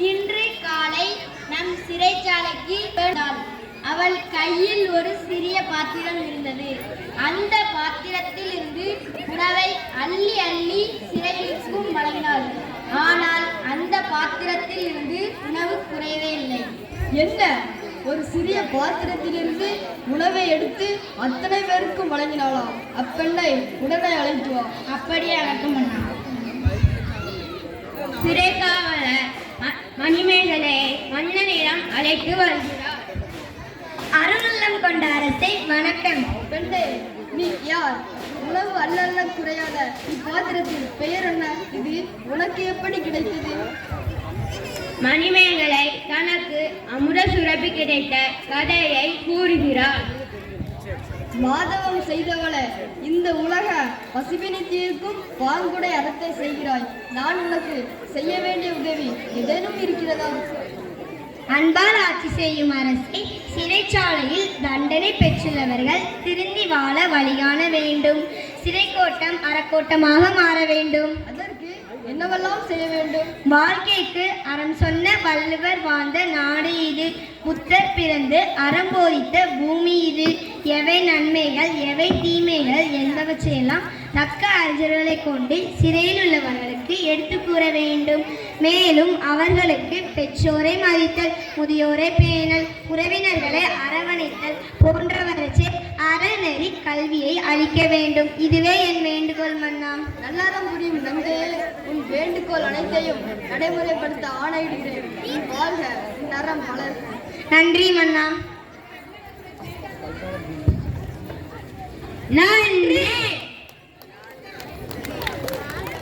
இன்று காலை நம் சிறைச்சாலைக்கு வந்தாள். அவள் கையில் ஒரு சிறிய பாத்திரம் இருந்தது. அந்த பாத்திரத்தில் இருந்து உணவை அள்ளி அள்ளி சிறையிலுக்கும் வழங்கினாள். ஆனால் அந்த பாத்திரத்தில் இருந்து உணவு குறையவே இல்லை. என்ன, ஒரு சிறிய பாத்திரத்திலிருந்து உணவை எடுத்து அத்தனை பேருக்கும் வழங்கினாளா? அப்பெண்ணை உடனே அழைத்து வா. அப்படியே அழைக்கும் அண்ணா. சிறை காவலர் மணிமேகலை மன்னனிடம் அழைத்து வருகிறார். அருளுள்ளம் கொண்ட அரசே, வணக்கம். பெண்ணே, நீ யார்? உணவு அல்ல குறையாத இப்பாத்திரத்தின் பெயர் என்ன? இது உனக்கு எப்படி கிடைத்தது? மணிமேகலை தனக்கு அமுத சுரபி கிடைத்த கதையை கூறுகிறார். மாதவம் செய்தவளே, இந்த உலக பசிபினி தீர்க்கும் பாங்குடை அறத்தை செய்கிறாய். நான் உனக்கு செய்ய வேண்டிய உதவி ஏதேனும் இருக்கிறதா? அன்பால் ஆட்சி செய்யும் அரசை, சிறைச்சாலையில் தண்டனை பெற்றுள்ளவர்கள் திருந்தி வாழ வழிகாண வேண்டும். சிறைக்கோட்டம் அறக்கோட்டமாக மாற வேண்டும். அதற்கு என்னவெல்லாம் செய்ய வேண்டும்? வாழ்க்கைக்கு அறம் சொன்ன வள்ளுவர் வாழ்ந்த நாடு இது. புத்தர் பிறந்து அறம் போதித்த பூமி இது. எவை நன்மைகள் எவை தீமைகள் என்பவற்றையெல்லாம் தக்க அறிஞர்களை கொண்டு சிறையில் உள்ளவர்களுக்கு எடுத்து கூற வேண்டும். மேலும் அவர்களுக்கு பெற்றோரை மதித்தல், முதியோரை பேணல், உறவினர்களை அரவணைத்தல் போன்றவற்றை அறநெறி கல்வியை அளிக்க வேண்டும். இதுவே என் வேண்டுகோள் மன்னா. நல்லாதான் புரியும் நந்தே. உன் வேண்டுகோள் அனைத்தையும் நடைமுறைப்படுத்த ஆணையிடுகிறேன். வாழ்க நரம் மலர். நன்றி மன்னா. நன்றி.